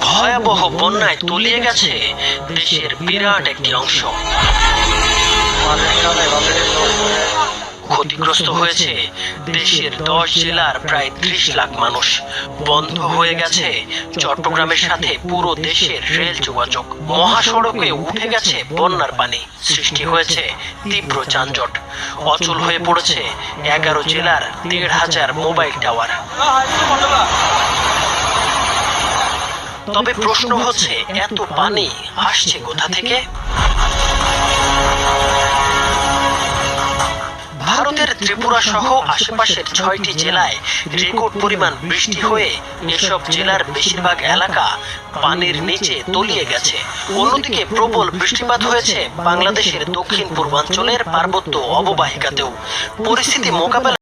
ভয়াবহ বন্যায় তলিয়ে গেছে দেশের বিরাট একটি অংশ। ক্ষতিগ্রস্ত হয়েছে দেশের 10 জেলার প্রায় 30 লাখ মানুষ। বন্ধ হয়ে গেছে চট্টগ্রামের সাথে পুরো দেশের রেল যোগাযোগ। মহাসড়কে উঠে গেছে বন্যার পানি, সৃষ্টি হয়েছে তীব্র যানজট। অচল হয়ে পড়েছে 11 জেলার 1,500 মোবাইল টাওয়ার। তবে প্রশ্ন হচ্ছে, এত পানি আসছে কোথা থেকে? ভারতের ত্রিপুরা সহ আশেপাশের 6টি জেলায় রেকর্ড পরিমাণ বৃষ্টি হয়ে এসব জেলার বেশিরভাগ এলাকা পানির নিচে তলিয়ে গেছে। অন্যদিকে প্রবল বৃষ্টিপাত হয়েছে বাংলাদেশের দক্ষিণ পূর্বাঞ্চলের পার্বত্য অববাহিকাতেও। পরিস্থিতি মোকাবেলা